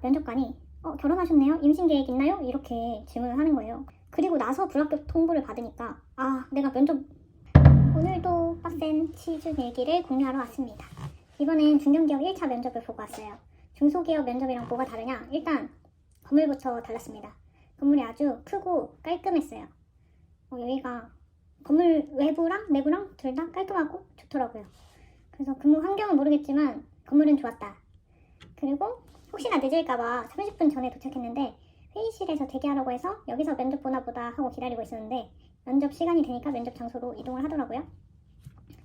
면접관이 결혼하셨네요? 임신 계획 있나요? 이렇게 질문을 하는 거예요. 그리고 나서 불합격 통보를 받으니까 내가 오늘도 빡센 취준 일기를 공유하러 왔습니다. 이번엔 중견기업 1차 면접을 보고 왔어요. 중소기업 면접이랑 뭐가 다르냐? 일단 건물부터 달랐습니다. 건물이 아주 크고 깔끔했어요. 여기가 건물 외부랑 내부랑 둘 다 깔끔하고 좋더라고요. 그래서 근무 환경은 모르겠지만 건물은 좋았다. 그리고 혹시나 늦을까봐 30분 전에 도착했는데 회의실에서 대기하라고 해서 여기서 면접 보나 보다 하고 기다리고 있었는데 면접 시간이 되니까 면접 장소로 이동을 하더라고요.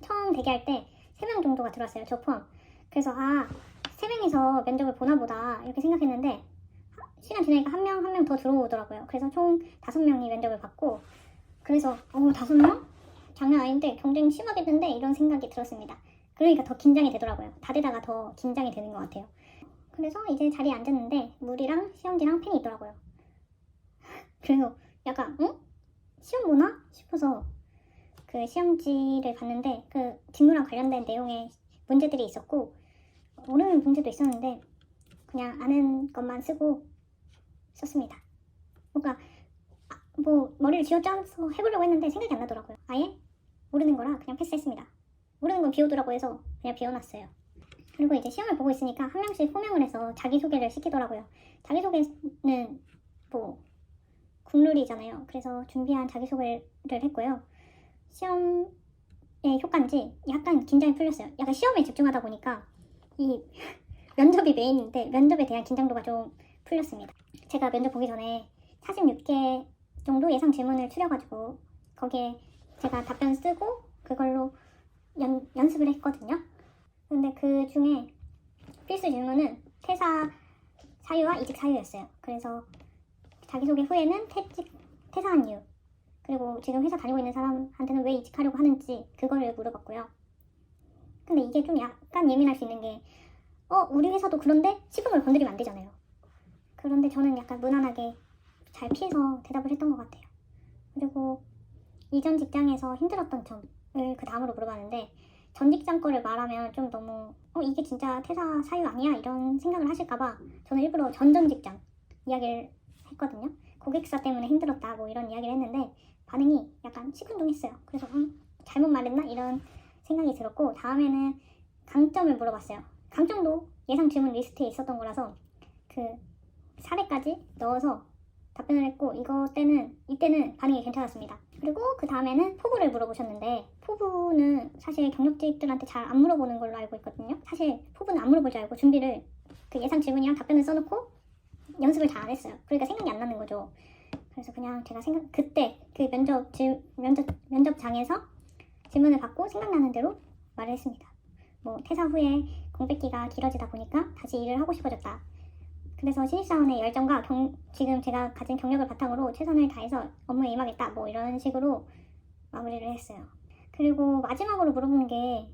처음 대기할 때 3명 정도가 들어왔어요. 저 포함. 그래서 3명이서 면접을 보나 보다 이렇게 생각했는데 시간 지나니까 한 명 더 들어오더라고요. 그래서 총 5명이 면접을 받고 그래서 5명? 장난 아닌데 경쟁 심하겠는데 이런 생각이 들었습니다. 그러니까 더 긴장이 되더라고요. 다되다가 더 긴장이 되는 것 같아요. 그래서 이제 자리에 앉았는데 물이랑 시험지랑 펜이 있더라고요. 그래서 약간 시험 보나? 싶어서 그 시험지를 봤는데 그 직무랑 관련된 내용의 문제들이 있었고 모르는 문제도 있었는데 그냥 아는 것만 쓰고 썼습니다. 뭔가 머리를 쥐어짜서 해보려고 했는데 생각이 안 나더라고요. 아예 모르는 거라 그냥 패스했습니다. 모르는 건 비우더라고 해서 그냥 비워놨어요. 그리고 이제 시험을 보고 있으니까 한 명씩 호명을 해서 자기소개를 시키더라고요. 자기소개는 국룰이잖아요. 그래서 준비한 자기소개를 했고요. 시험의 효과인지 약간 긴장이 풀렸어요. 약간 시험에 집중하다 보니까 이 면접이 메인인데 면접에 대한 긴장도가 좀 풀렸습니다. 제가 면접 보기 전에 46개 정도 예상 질문을 추려가지고 거기에 제가 답변 쓰고 그걸로 연습을 했거든요. 근데 그 중에 필수 질문은 퇴사 사유와 이직 사유였어요. 그래서 자기소개 후에는 퇴사한 이유 그리고 지금 회사 다니고 있는 사람한테는 왜 이직하려고 하는지 그거를 물어봤고요. 근데 이게 좀 약간 예민할 수 있는 게 우리 회사도 그런데 시급을 건드리면 안 되잖아요. 그런데 저는 약간 무난하게 잘 피해서 대답을 했던 것 같아요. 그리고 이전 직장에서 힘들었던 점을 그 다음으로 물어봤는데 전 직장 거를 말하면 좀 너무 이게 진짜 퇴사 사유 아니야? 이런 생각을 하실까봐 저는 일부러 전전 직장 이야기를 했거든요. 고객사 때문에 힘들었다 뭐 이런 이야기를 했는데 반응이 약간 시큰둥했어요. 그래서 잘못 말했나? 이런 생각이 들었고 다음에는 강점을 물어봤어요. 강점도 예상 질문 리스트에 있었던 거라서 그 사례까지 넣어서 답변을 했고 이때는 반응이 괜찮았습니다. 그리고 그 다음에는 포부를 물어보셨는데 포부는 사실 경력직들한테 잘 안 물어보는 걸로 알고 있거든요. 사실 포부는 안 물어볼 줄 알고 준비를 그 예상 질문이랑 답변을 써놓고 연습을 잘 안 했어요. 그러니까 생각이 안 나는 거죠. 그래서 그냥 제가 그때 그 면접장에서 질문을 받고 생각나는 대로 말을 했습니다. 퇴사 후에 공백기가 길어지다 보니까 다시 일을 하고 싶어졌다. 그래서 신입사원의 열정과 지금 제가 가진 경력을 바탕으로 최선을 다해서 업무에 임하겠다 이런 식으로 마무리를 했어요. 그리고 마지막으로 물어보는 게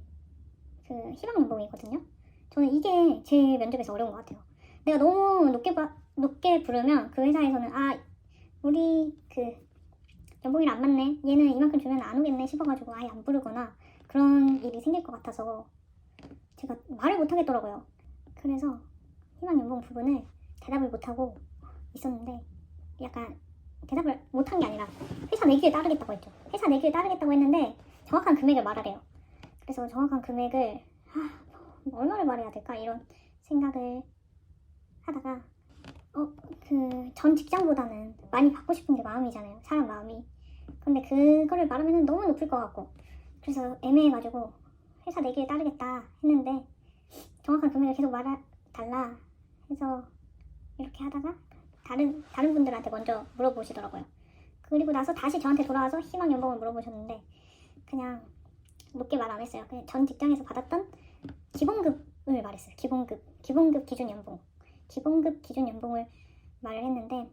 그 희망 연봉이거든요. 저는 이게 제 면접에서 어려운 것 같아요. 내가 너무 높게 부르면 그 회사에서는 우리 그 연봉이랑 안 맞네, 얘는 이만큼 주면 안 오겠네 싶어가지고 아예 안 부르거나 그런 일이 생길 것 같아서 제가 말을 못 하겠더라고요. 그래서 희망 연봉 부분을 대답을 못하고 있었는데 약간 대답을 못한 게 아니라 회사 내규에 따르겠다고 했죠. 회사 내규에 따르겠다고 했는데 정확한 금액을 말하래요. 그래서 정확한 금액을 얼마를 말해야 될까 이런 생각을 하다가 그 전 직장보다는 많이 받고 싶은 게 마음이잖아요. 사람 마음이. 근데 그거를 말하면 너무 높을 것 같고 그래서 애매해가지고 회사 내규에 따르겠다 했는데 정확한 금액을 계속 말해달라 해서 이렇게 하다가 다른 분들한테 먼저 물어보시더라고요. 그리고 나서 다시 저한테 돌아와서 희망 연봉을 물어보셨는데 그냥 높게 말 안 했어요. 그냥 전 직장에서 받았던 기본급을 말했어요. 기본급 기준 연봉을 말을 했는데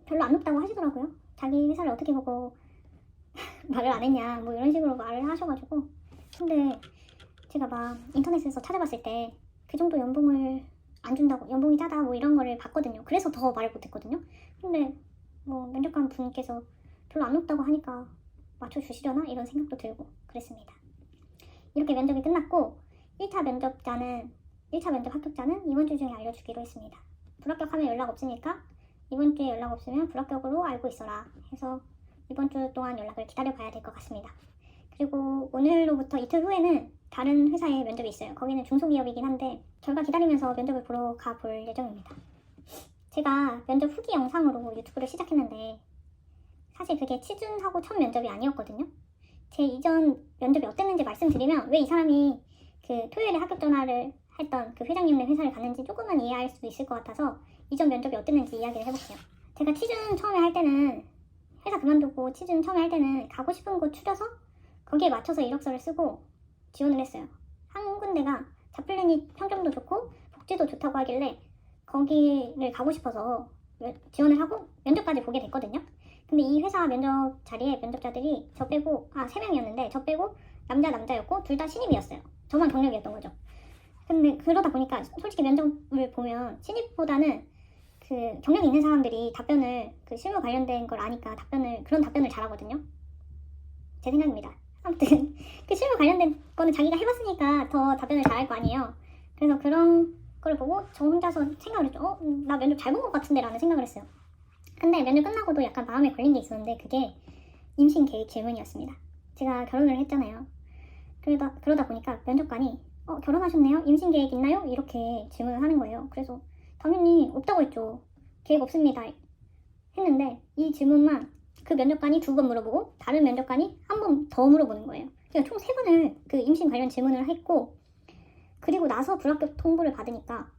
별로 안 높다고 하시더라고요. 자기 회사를 어떻게 보고 말을 안 했냐 이런 식으로 말을 하셔가지고 근데 제가 막 인터넷에서 찾아봤을 때 그 정도 연봉을 안 준다고 연봉이 짜다 이런 거를 봤거든요. 그래서 더 말을 못했거든요. 근데 면접관 분께서 별로 안 높다고 하니까 맞춰주시려나 이런 생각도 들고 그랬습니다. 이렇게 면접이 끝났고 1차 면접자는 1차 면접 합격자는 이번 주 중에 알려주기로 했습니다. 불합격하면 연락 없으니까 이번 주에 연락 없으면 불합격으로 알고 있어라 해서 이번 주 동안 연락을 기다려봐야 될 것 같습니다. 그리고 오늘로부터 이틀 후에는 다른 회사에 면접이 있어요. 거기는 중소기업이긴 한데 결과 기다리면서 면접을 보러 가볼 예정입니다. 제가 면접 후기 영상으로 유튜브를 시작했는데 사실 그게 취준하고 첫 면접이 아니었거든요. 제 이전 면접이 어땠는지 말씀드리면 왜 이 사람이 그 토요일에 합격 전화를 했던 그 회장님네 회사를 갔는지 조금만 이해할 수 있을 것 같아서 이전 면접이 어땠는지 이야기를 해볼게요. 제가 취준 처음에 할 때는 회사 그만두고 취준 처음에 할 때는 가고 싶은 곳 추려서 거기에 맞춰서 이력서를 쓰고 지원을 했어요. 한 군데가 잡플랜이 평점도 좋고 복지도 좋다고 하길래 거기를 가고 싶어서 지원을 하고 면접까지 보게 됐거든요. 근데 이 회사 면접 자리에 면접자들이 저 빼고 3명이었는데 저 빼고 남자였고 둘 다 신입이었어요. 저만 경력이었던 거죠. 근데 그러다 보니까 솔직히 면접을 보면 신입보다는 그 경력 있는 사람들이 답변을 그 실무 관련된 걸 아니까 그런 답변을 잘하거든요. 제 생각입니다. 아무튼 그 실무 관련된 거는 자기가 해봤으니까 더 답변을 잘할 거 아니에요. 그래서 그런 걸 보고 저 혼자서 생각을 했죠. 나 면접 잘 본 것 같은데 라는 생각을 했어요. 근데 면접 끝나고도 약간 마음에 걸린 게 있었는데 그게 임신 계획 질문이었습니다. 제가 결혼을 했잖아요. 그러다 보니까 면접관이 결혼하셨네요? 임신 계획 있나요? 이렇게 질문을 하는 거예요. 그래서 당연히 없다고 했죠. 계획 없습니다 했는데 이 질문만 그 면접관이 2번 물어보고 다른 면접관이 한 번 더 물어보는 거예요. 그러니까 총 3번을 그 임신 관련 질문을 했고 그리고 나서 불합격 통보를 받으니까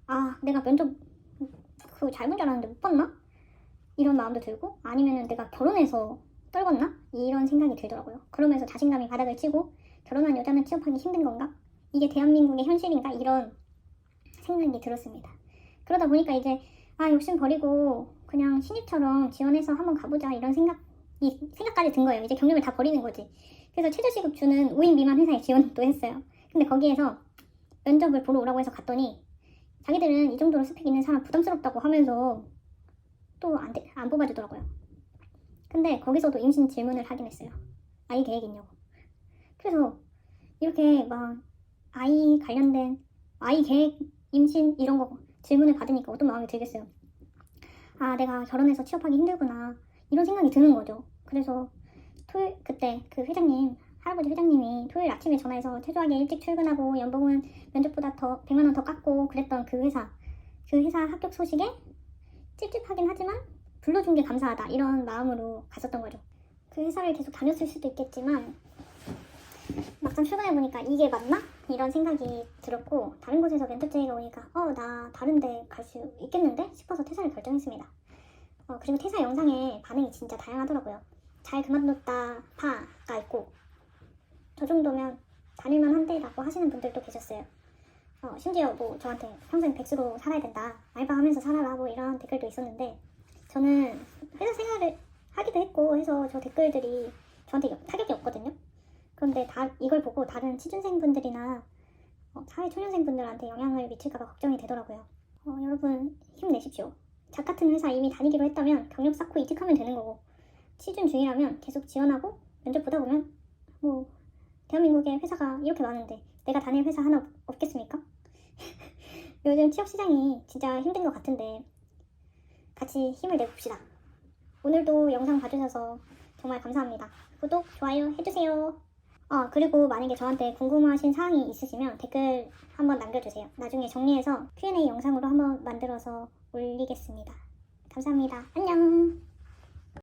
내가 면접 그거 잘 본 줄 알았는데 못 봤나? 이런 마음도 들고 아니면은 내가 결혼해서 떨궜나? 이런 생각이 들더라고요. 그러면서 자신감이 바닥을 치고 결혼한 여자는 취업하기 힘든 건가? 이게 대한민국의 현실인가? 이런 생각이 들었습니다. 그러다 보니까 이제 욕심 버리고 그냥 신입처럼 지원해서 한번 가보자 이런 생각까지 든 거예요. 이제 경력을 다 버리는 거지. 그래서 최저시급 주는 5인 미만 회사에 지원도 했어요. 근데 거기에서 면접을 보러 오라고 해서 갔더니 자기들은 이 정도로 스펙 있는 사람 부담스럽다고 하면서 또 안 뽑아주더라고요. 근데 거기서도 임신 질문을 하긴 했어요. 아이 계획 있냐고. 그래서 이렇게 막 아이 관련된 아이 계획, 임신 이런 거 질문을 받으니까 어떤 마음이 들겠어요. 내가 결혼해서 취업하기 힘들구나 이런 생각이 드는 거죠. 그래서 그때 그 할아버지 회장님이 토요일 아침에 전화해서 최소하게 일찍 출근하고 연봉은 면접보다 더 100만 원 더 깎고 그랬던 그 회사 합격 소식에 찝찝하긴 하지만 불러준 게 감사하다 이런 마음으로 갔었던 거죠. 그 회사를 계속 다녔을 수도 있겠지만 막상 출근해보니까 이게 맞나? 이런 생각이 들었고 다른 곳에서 면접 제의가 오니까 나 다른 데 갈 수 있겠는데? 싶어서 퇴사를 결정했습니다. 그리고 퇴사 영상에 반응이 진짜 다양하더라고요. 잘 그만뒀다 파가 있고 저 정도면 다닐만 한데 라고 하시는 분들도 계셨어요. 심지어 뭐 저한테 평생 백수로 살아야 된다 알바하면서 살아라 뭐 이런 댓글도 있었는데 저는 회사 생활을 하기도 했고 해서 저 댓글들이 저한테 타격이 없거든요. 그런데 이걸 보고 다른 취준생분들이나 사회초년생분들한테 영향을 미칠까봐 걱정이 되더라고요. 여러분 힘내십시오. 작 같은 회사 이미 다니기로 했다면 경력 쌓고 이직하면 되는 거고 취준 중이라면 계속 지원하고 면접 보다 보면 뭐 대한민국에 회사가 이렇게 많은데 내가 다닐 회사 하나 없겠습니까? 요즘 취업 시장이 진짜 힘든 것 같은데 같이 힘을 내봅시다. 오늘도 영상 봐주셔서 정말 감사합니다. 구독, 좋아요 해주세요. 그리고 만약에 저한테 궁금하신 사항이 있으시면 댓글 한번 남겨주세요. 나중에 정리해서 Q&A 영상으로 한번 만들어서 올리겠습니다. 감사합니다. 안녕.